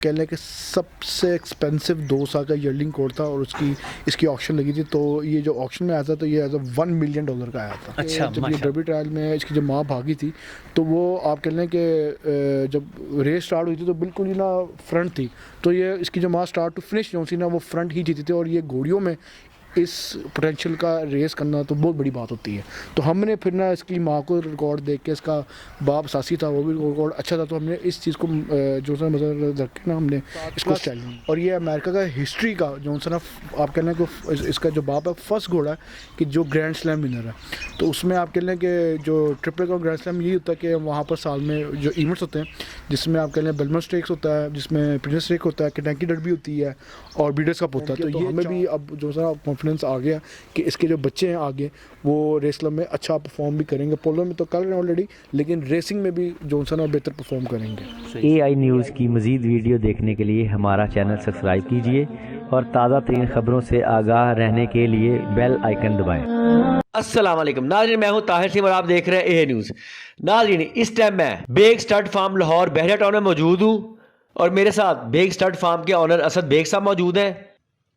कह लें कि सबसे एक्सपेंसिव 2 साल का ईयरलिंग कोड था और इसकी ऑक्शन लगी थी। तो ये जो ऑक्शन में आया था तो ये एज $1 मिलियन का आया था। अच्छा, जब ये डर्बी ट्रायल में इसकी जो माँ भागी थी तो वो आप कह लें कि जब रेस स्टार्ट हुई थी तो बिल्कुल ही ना फ्रंट थी। तो ये इसकी जो माँ स्टार्ट टू फिनिश जो थी ना वो फ्रंट ही जीती थी। और ये घोड़ियों में इस पोटेंशियल का रेस करना तो बहुत बड़ी बात होती है। तो हमने फिर ना इसकी माँ को रिकॉर्ड देख के, इसका बाप सासी था वो भी रिकॉर्ड अच्छा था, तो हमने इस चीज़ को जो सा मतलब रख के ना हमने इसको स्टाइल। और ये अमेरिका का हिस्ट्री का जो सा ना आप कह लें कि इसका जो बाप है फर्स्ट घोड़ा है कि जो ग्रैंड स्लैम विनर है। तो उसमें आप कह लें कि जो ट्रिपल का ग्रैंड स्लैम यही होता है कि वहाँ पर साल में जो इवेंट्स होते हैं जिसमें आप कह लें बेलमर स्टेक्स होता है, जिसमें प्रिंसेस स्टेक होता है, केंटकी डर्बी होती है और ब्रीडर्स कप होता है। तो ये हमें भी अब जो सा कॉन्फिडेंस आ गया कि इसके जो बच्चे हैं आगे वो रेस क्लब में अच्छा परफॉर्म भी करेंगे। पोलो में तो कर रहे हैं ऑलरेडी, लेकिन रेसिंग में भी जॉनसन और बेहतर परफॉर्म करेंगे। AI न्यूज़ की मज़ीद वीडियो देखने के लिए हमारा चैनल सब्सक्राइब कीजिए और ताज़ा तरीन खबरों से आगाह रहने के लिए बेल आइकन दबाएं। अस्सलाम वालेकुम नाज़रीन, मैं हूं ताहिर सिंह और आप देख रहे हैं AA न्यूज़। नाज़रीन, इस टाइम मैं बेग स्टड फार्म लाहौर बहरिया टाउन में मौजूद हूं और मेरे साथ बेग स्टड फार्म के ऑनर असद बेग साहब मौजूद हैं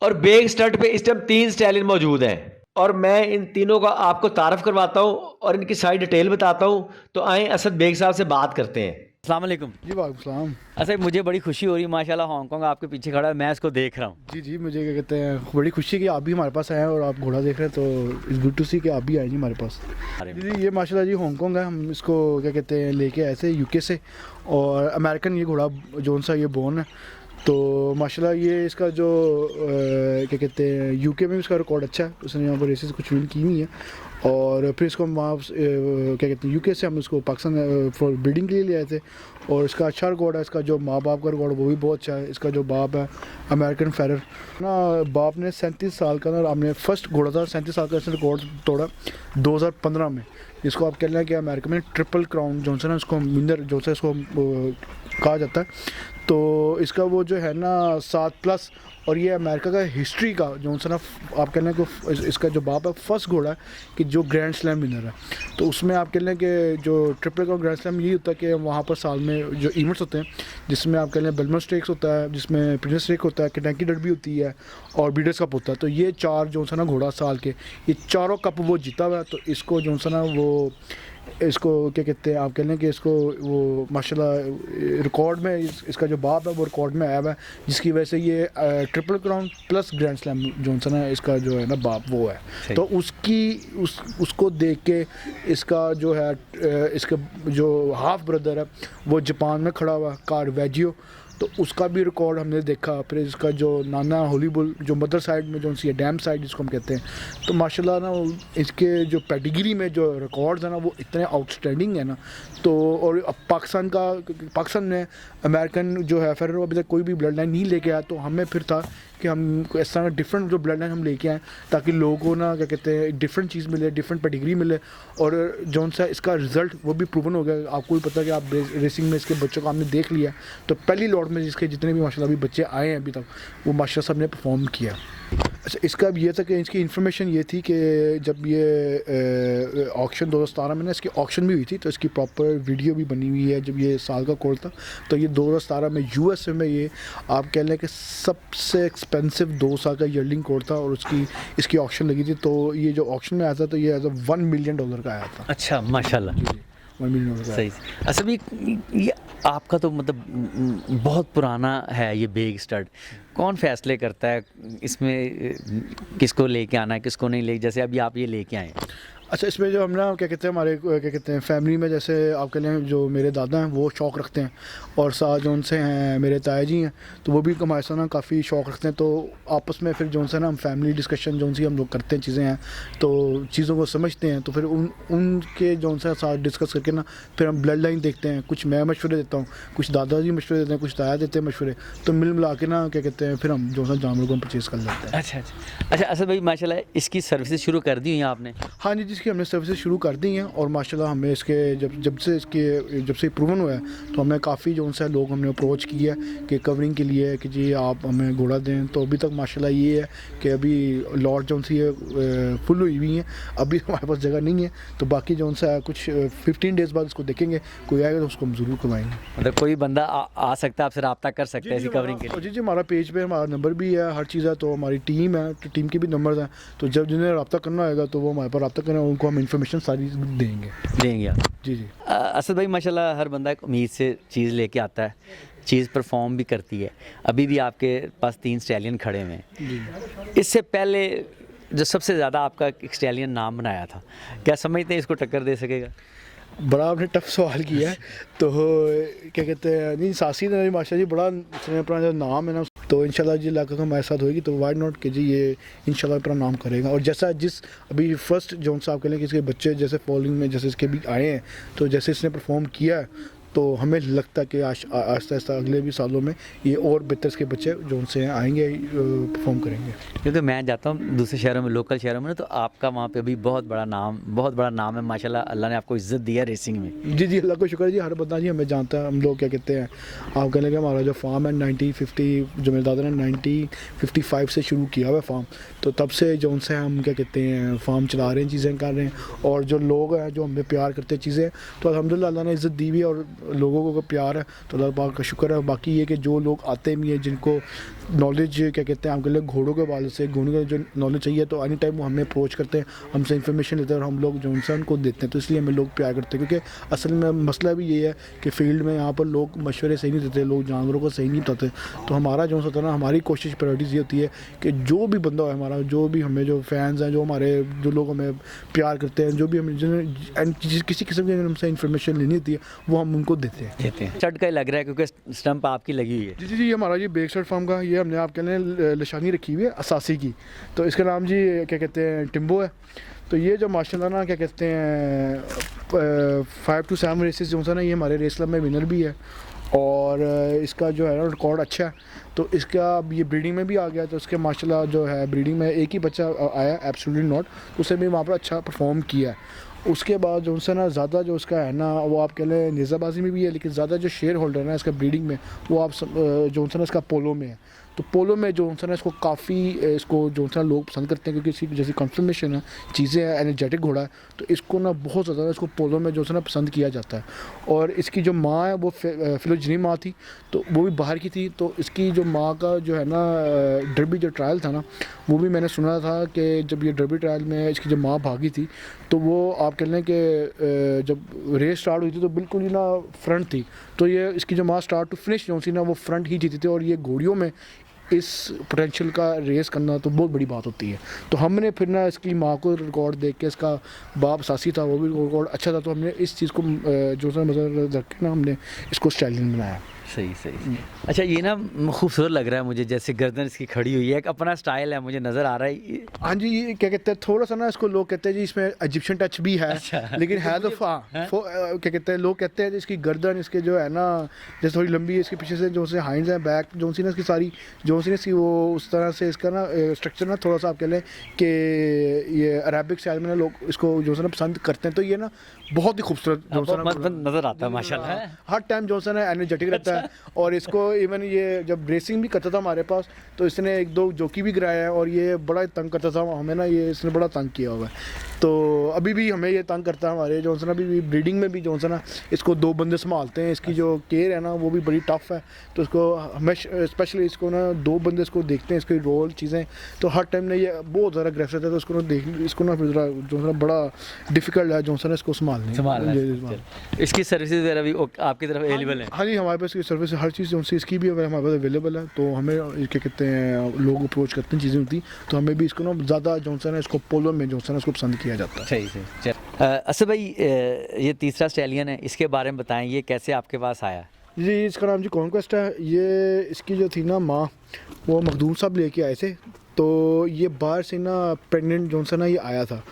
और बेग स्टड पे इस टाइम 3 स्टैलियन मौजूद हैं और मैं इन तीनों का आपको तारफ़ करवाता हूं और इनकी सारी डिटेल बताता हूं। तो आएँ असद बेग साहब से बात करते हैं। अस्सलाम वालेकुम। जी वालेकुम। अच्छा, मुझे बड़ी खुशी हो रही है, माशाल्लाह हांगकांग आपके पीछे खड़ा है, मैं इसको देख रहा हूँ। जी मुझे क्या कहते हैं बड़ी खुशी कि आप भी हमारे पास आए हैं और आप घोड़ा देख रहे हैं, तो इस गुड टू सी कि आप भी आए जी हमारे पास। जी ये माशाल्लाह जी हांगकांग है, हम इसको क्या कहते हैं लेके आए थे UK से और अमेरिकन ये घोड़ा जोन सा ये बोर्न है। तो माशाल्लाह ये इसका जो क्या कहते हैं UK में भी इसका रिकॉर्ड अच्छा है, उसने यहाँ पर रेसेस कुछ विन की हुई है। और फिर इसको हम वहाँ क्या कहते हैं UK से हम इसको पाकिस्तान फॉर ब्रीडिंग के लिए ले आए थे और इसका अच्छा रिकॉर्ड है। इसका जो माँ बाप का रिकॉर्ड वो भी बहुत अच्छा है। इसका जो बाप है अमेरिकन फेरर ना, बाप ने 37 साल का ना, हमने फर्स्ट घोड़ा था 37 साल का इसने रिकॉर्ड तोड़ा 2015 में, जिसको आप कह रहे हैं कि अमेरिका में ट्रिपल क्राउन जॉनसन है, उसको विनर जो है इसको कहा जाता है। तो इसका वो जो है ना 7+ और ये अमेरिका का हिस्ट्री का जो सा ना आप कह लें कि इसका जो बाप है फर्स्ट घोड़ा है कि जो ग्रैंड स्लैम विनर है। तो उसमें आप कह लें कि जो ट्रिपल का ग्रैंड स्लैम यही होता है कि वहाँ पर साल में जो इवेंट्स होते हैं जिसमें आप कह लें बेलमर स्टेक्स होता है, जिसमें प्रिंसेस स्टेक होता है, केंटकी डर्बी होती है और ब्रीडर्स कप होता है। तो ये 4 जो सा ना घोड़ा साल के ये चारों कप वो जीता हुआ है। तो इसको जो सा ना वो इसको क्या कहते हैं आप कह लें कि इसको वो माशाल्लाह रिकॉर्ड में इसका जो बाप है वो रिकॉर्ड में आया हुआ है, जिसकी वजह से ये triple crown plus grand slam Johnson है इसका जो है ना बाप वो है। तो उसको देख के इसका जो है इसका जो हाफ ब्रदर है वो जापान में खड़ा हुआ कार वेजियो, तो उसका भी रिकॉर्ड हमने देखा। फिर इसका जो नाना होलीबुल जो मदर साइड में जो सी है डैम साइड जिसको हम कहते हैं, तो माशाल्लाह ना इसके जो पेडिग्री में जो रिकॉर्ड्स हैं ना वो इतने आउटस्टैंडिंग है ना। तो और अब पाकिस्तान ने अमेरिकन जो है फिर अभी तक कोई भी ब्लड लाइन नहीं लेके आया, तो हमें फिर था कि हम इस तरह डिफरेंट जो ब्लड लाइन हम लेके आएँ ताकि लोगों को ना क्या कहते हैं डिफरेंट चीज़ मिले, डिफरेंट पेडिग्री मिले। और जौन सा इसका रिज़ल्ट वो भी प्रूवन हो गया। आपको भी पता है कि आप रेसिंग में इसके बच्चों को आपने देख लिया, तो पहली लॉट में जिसके जितने भी माशाल्लाह अभी बच्चे आए हैं अभी तक वो माशाल्लाह सब ने परफॉर्म किया। अच्छा, इसका अब ये था कि इसकी इन्फॉर्मेशन ये थी कि जब ये ऑक्शन 2017 में ना इसकी ऑक्शन भी हुई थी, तो इसकी प्रॉपर वीडियो भी बनी हुई है। जब ये साल का कोड था तो ये 2017 में USA में ये आप कह लें कि सबसे एक्सपेंसिव 2 साल का ईयरलिंग कोड था और इसकी ऑक्शन लगी थी। तो ये जो ऑक्शन में आया था तो ये एज $1 मिलियन का आया था। अच्छा, माशाल्लाह, $1 मिलियन सही। अच्छा भी ये आपका तो मतलब बहुत पुराना है ये बेग स्टड, कौन फैसले करता है इसमें किसको लेके आना है किसको नहीं ले, जैसे अभी आप ये लेके आए? अच्छा, इसमें जो हम ना क्या कहते हैं हमारे क्या कहते हैं फैमिली में जैसे आप कह लें जो मेरे दादा हैं वो शौक़ रखते हैं और साथ जो उनसे हैं मेरे ताया जी हैं तो वो भी हमारे साथ ना काफ़ी शौक़ रखते हैं। तो आपस में फिर जो से ना हम फैमिली डिस्कशन जो सी हम लोग करते हैं चीज़ें हैं तो चीज़ों को समझते हैं। तो फिर उनके जो से साथ डिस्कस करके ना फिर हम ब्लड लाइन देखते हैं। कुछ मैं मशवरे देता हूँ, कुछ दादाजी मशवरे देते हैं, कुछ ताया देते हैं मशवरे, तो मिल मिला के ना क्या कहते हैं फिर हम जो सा जानवरों को हम परचेज़ कर लेते हैं। अच्छा, असद भाई माशाल्लाह इसकी सर्विसेज शुरू कर दी हुई हैं आपने? हाँ जी, की हमने सर्विसेज शुरू कर दी हैं और माशाल्लाह हमें इसके जब से प्रूवन हुआ है तो हमें काफ़ी जो उनसे लोग हमने अप्रोच किया है कि कवरिंग के लिए कि जी आप हमें घोड़ा दें। तो अभी तक माशाल्लाह ये है कि अभी लॉट जो सी है फुल हुई हुई हैं, अभी हमारे पास जगह नहीं है। तो बाकी जो उनसे कुछ 15 डेज़ बाद उसको देखेंगे, कोई आएगा तो उसको हम ज़रूर करवाएंगे। मतलब कोई बंदा आ सकता है, आपसे रब्ता कर सकता है ऐसी कवरिंग के लिए? जी हमारा पेज पे हमारा नंबर भी है, हर चीज़ है। तो हमारी टीम है, तो टीम के भी नंबर्स हैं। तो जब जिन्हें रब्ता करना होगा तो वो हमारे पर रब्ता करें, उनको हम इन्फॉर्मेशन सारी देंगे आप? जी। असद भाई माशाल्लाह हर बंदा एक उम्मीद से चीज़ लेके आता है, चीज़ परफॉर्म भी करती है। अभी भी आपके पास 3 स्टैलियन खड़े हुए हैं। इससे पहले जो सबसे ज़्यादा आपका एक स्टैलियन नाम बनाया था, क्या समझते हैं इसको टक्कर दे सकेगा? बड़ा आपने टफ सवाल किया है। तो क्या कहते हैं, नहीं सासी ने माशा जी बड़ा अपना जो नाम है ना, तो इंशाल्लाह जी लाख हमारे साथ होगी तो वाई नॉट कि जी ये इंशाल्लाह अपना नाम करेगा। और जैसा जिस अभी फर्स्ट जौन साहब कह लें कि इसके बच्चे जैसे फॉलोइंग में जैसे इसके भी आए हैं, तो जैसे इसने परफॉर्म किया है तो हमें लगता है कि आहिस्ता आहिस्ता अगले भी सालों में ये और बेहतर इसके बच्चे जो उनसे आएंगे परफॉर्म करेंगे। क्योंकि मैं जाता हूँ दूसरे शहरों में, लोकल शहरों में ना, तो आपका वहाँ पे अभी बहुत बड़ा नाम है माशाल्लाह। अल्लाह ने आपको इज़्ज़त दी है रेसिंग में। जी अल्लाह को शुक्र जी, हर बंदा जी हमें जानता है। हम लोग क्या कहते हैं, आप कहने लगे हमारा जो फार्म है 1950 जो मेरे दादा ने 1955 से शुरू किया हुआ फार्म, तो तब से जो उनसे हम क्या कहते हैं फार्म चला रहे हैं, चीज़ें कर रहे हैं। और जो लोग हैं जो हमें प्यार करते हैं चीज़ें, तो अल्हम्दुलिल्लाह अल्लाह ने इज़्ज़त दी हुई है और लोगों को प्यार है, तो अल्लाह पाक का शुक्र है। बाकी ये कि जो लोग आते भी हैं जिनको नॉलेज क्या कहते हैं आपके लिए घोड़ों के वाले से घोड़ों का जो नॉलेज चाहिए, तो एनी टाइम वो हमें अप्रोच करते हैं, हमसे इन्फॉर्मेशन लेते हैं और हम लोग जो उनसे उनको देते हैं। तो इसलिए हमें लोग प्यार करते हैं, क्योंकि असल में मसला भी ये है कि फील्ड में यहाँ पर लोग मशवरे सही नहीं देते, लोग जानवरों को सही नहीं बताते। तो हमारा जो होता है ना, हमारी कोशिश प्रायोरिटीज़ ये होती है कि जो भी बंदा है हमारा, जो भी हमें जो फैंस हैं, जो हमारे जो लोग हमें प्यार करते हैं, जो भी हमें किसी किस्म की हमसे इन्फॉर्मेशन लेनी होती है वो हम उनको देते हैं। स्टड का ही लग रहा है क्योंकि स्टंप आपकी लगी हुई है। जी ये हमारा ये बेक स्टड फार्म का ये हमने आपके लिए निशानी रखी हुई है असासी की। तो इसका नाम जी क्या कहते हैं टिम्बो है। तो ये जो माशाल्लाह ना क्या कहते हैं 5 to 7 रेसेस जो है ना, ये हमारे रेस क्लब में विनर भी है और इसका जो है ना रिकॉर्ड अच्छा है। तो इसका अब ये ब्रीडिंग में भी आ गया, तो उसके माशाल्लाह जो है ब्रीडिंग में एक ही बच्चा आया एब्सोल्युटली नॉट, तो उसने भी वहाँ पर अच्छा परफॉर्म किया है। उसके बाद जो उनसे ना ज़्यादा जो उसका है ना, वो आप कह लें निज़ाबाजी में भी है, लेकिन ज़्यादा जो शेयर होल्डर है ना इसका ब्रीडिंग में, वो आप जो उनसे ना इसका पोलो में है। तो पोलो में जो उनसे ना इसको काफ़ी इसको जो उनसे लोग पसंद करते हैं, क्योंकि इसकी जैसी कन्फर्मेशन है, चीज़ें हैं, एनर्जेटिक घोड़ा है, तो इसको ना बहुत ज़्यादा इसको पोलो में जो है ना पसंद किया जाता है। और इसकी जो माँ है वो फिलोजनी माँ थी, तो वो भी बाहर की थी। तो इसकी जो माँ का जो है ना डर्बी जो ट्रायल था ना, वो भी मैंने सुना था कि जब ये डर्बी ट्रायल में इसकी जो माँ भागी थी, तो वो आप कह लें कि जब रेस स्टार्ट हुई थी तो बिल्कुल ही ना फ्रंट थी। तो ये इसकी जो माँ स्टार्ट टू फिनिश जो थी ना, वो फ्रंट ही जीती थी। और ये घोड़ियों में इस पोटेंशियल का रेस करना तो बहुत बड़ी बात होती है। तो हमने फिर ना इसकी माँ को रिकॉर्ड देख के, इसका बाप सासी था वो भी रिकॉर्ड अच्छा था, तो हमने इस चीज़ को जो सा मतलब रख के ना हमने इसको स्टाइलिंग बनाया। सही। अच्छा ये ना खूबसूरत लग रहा है मुझे, जैसे गर्दन इसकी खड़ी हुई है, एक अपना स्टाइल है, मुझे नज़र आ रहा है। हाँ जी, ये क्या कहते हैं थोड़ा सा ना इसको लोग कहते हैं जी इसमें इजिप्शियन टच भी है। अच्छा। लेकिन है तो क्या कहते हैं लोग कहते हैं इसकी गर्दन इसके जो है ना जैसे थोड़ी लंबी है, इसके पीछे से जो से हाइंड्स हैं, बैक जो सी ना इसकी सारी जो सी ना इसकी वो उस तरह से इसका ना स्ट्रक्चर ना थोड़ा सा आप कह लें कि ये अरेबिक स्टाइल में ना लोग इसको जो है ना पसंद करते हैं। तो ये ना बहुत ही खूबसूरत नज़र आता है माशाल्लाह। हर टाइम जो है ना एनर्जेटिक रहता है। और इसको इवन ये जब रेसिंग भी करता था हमारे पास, तो इसने 1-2 जोकी भी गिराया है और ये बड़ा तंग करता था हमें ना, ये इसने बड़ा तंग किया हुआ है। तो अभी भी हमें ये तंग करता है। हमारे जो है ना अभी ब्रीडिंग में भी जो है ना इसको 2 बंदे संभालते हैं। इसकी जो केयर है ना वो भी बड़ी टफ है, तो इसको हमें स्पेशली इसको ना 2 बंदे इसको देखते हैं, इसकी रोल चीज़ें। तो हर टाइम ना ये बहुत ज़्यादा अग्रेसिव रहता है, तो उसको ना इसको ना फिर जो है ना बड़ा डिफिकल्ट है जो है ना इसको संभालना। इसकी सर्विसेज वगैरह भी आपकी तरफ अवेलेबल है? हाँ जी, हमारे पास इसकी सर्विस हर चीज़ जो इसकी भी हमारे पास अवेलेबल है। तो हमें क्या कहते हैं लोग अप्रोच करते हैं चीज़ें होती, तो हमें भी इसको ना ज़्यादा जो है ना इसको पोलो में जो है ना इसको पसंद किया जाता है। सही। असद भाई ये तीसरा स्टैलियन है, इसके बारे में बताएं, ये कैसे आपके पास आया? जी इसका नाम जी कॉन्क्वेस्ट है। ये इसकी जो थी ना माँ, वो मखदूम साहब लेके आए थे। तो ये बाहर से ना प्रेगनेंट जो सा ना ये आया था।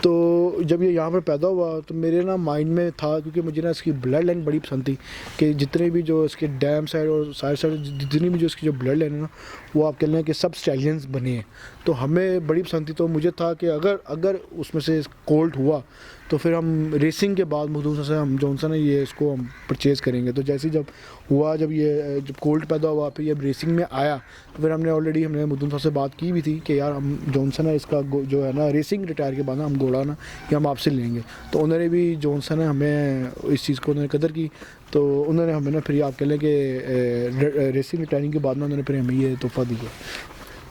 तो जब ये यहाँ पर पैदा हुआ तो मेरे ना माइंड में था, क्योंकि मुझे ना इसकी ब्लड लाइन बड़ी पसंद थी कि जितने भी जो इसके डैम साइड और साइड जितनी भी जो इसकी जो ब्लड लाइन है ना, वो आप कह लें कि सब स्टैलियंस बने हैं। तो हमें बड़ी पसंद थी, तो मुझे था कि अगर उसमें से कोल्ट हुआ तो फिर हम रेसिंग के बाद मखदूम से हम जॉनसन है ये इसको हम परचेज़ करेंगे। तो जैसे ही जब कोल्ट पैदा हुआ, फिर ये रेसिंग में आया, तो फिर हमने मखदूम साहब से बात की भी थी कि यार हम जॉनसन है इसका जो है ना रेसिंग रिटायर के बाद ना हम घोड़ा ना कि हम आपसे लेंगे। तो उन्होंने भी जॉनसन है हमें इस चीज़ को उन्होंने कदर की, तो उन्होंने हमें ना फिर आप कह लें कि रेसिंग रिटायरिंग के बाद ना उन्होंने फिर हमें ये तोहफा दिया,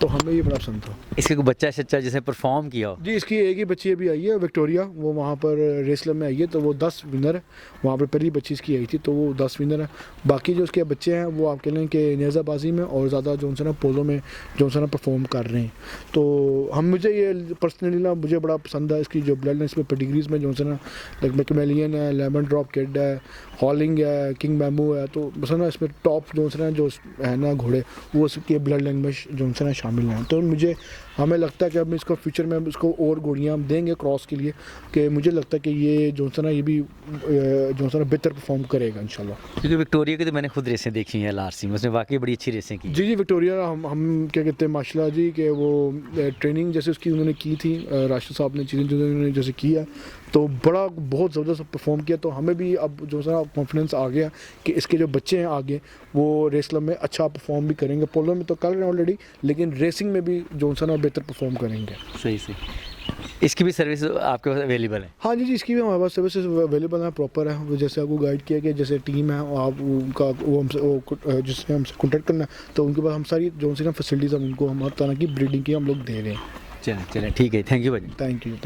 तो हमें ये बड़ा पसंद था। इसके कोई बच्चा शच्चा जिसने परफॉर्म किया हो? जी, इसकी एक ही बच्ची अभी आई है विक्टोरिया, वो वहाँ पर रेसलम में आई है, तो वो 10 विनर है। वहाँ पर पहली बच्ची इसकी आई थी, तो वो 10 विनर है। बाकी जो उसके बच्चे हैं वो आप कह लें कि नेज़ाबाजी में और ज़्यादा जॉनसन पोलो में जॉनसन परफॉर्म कर रहे हैं। तो मुझे ये पर्सनली ना मुझे बड़ा पसंद है इसकी जो ब्लड लाइन, इसमें पेडिग्रीज में जॉनसन लाइक मैकमेलियन है, लेमन ड्रॉप किड है, हॉलिंग है, किंग बैम्बू है। तो बस ना इसमें टॉप जॉनसन जो है ना घोड़े, वो इसके ब्लड लाइन में जॉनसन शामिल हैं। तो हमें लगता है कि अब इसको फ्यूचर में इसको और घोड़ियाँ हम देंगे क्रॉस के लिए, कि मुझे लगता है कि ये जॉनसन ये भी जॉनसन बेहतर परफॉर्म करेगा इंशाल्लाह। क्योंकि विक्टोरिया की तो मैंने खुद रेसें देखी हैं LRC में, उसने वाकई बड़ी अच्छी रेसें की। जी विक्टोरिया हम क्या कहते हैं माशाल्लाह जी कि वो ट्रेनिंग जैसे उसकी उन्होंने की थी, राशिद साहब ने चीज़ें जो उन्होंने जैसे किया, तो बहुत ज़बरदस्त परफॉर्म किया। तो हमें भी अब जो सा कॉन्फिडेंस आ गया कि इसके जो बच्चे हैं आगे वो रेसलम में अच्छा परफॉर्म भी करेंगे। पोलो में तो कर रहे हैं ऑलरेडी, लेकिन रेसिंग में भी जॉनसन और बेहतर परफॉर्म करेंगे। सही। इसकी भी सर्विस आपके पास अवेलेबल है? हाँ जी, इसकी भी हमारे पास सर्विसेज अवेलेबल है, प्रॉपर है। वो जैसे आपको गाइड किया कि जैसे टीम है आप उनका वो हमसे जिससे हमसे कॉन्टैक्ट करना है, तो उनके पास हम सारी जॉनसन फैसिलिटीज़ हम उनको हर तरह की ब्रीडिंग की हम लोग दे रहे हैं। चलें ठीक है, थैंक यू भाई। Thank you.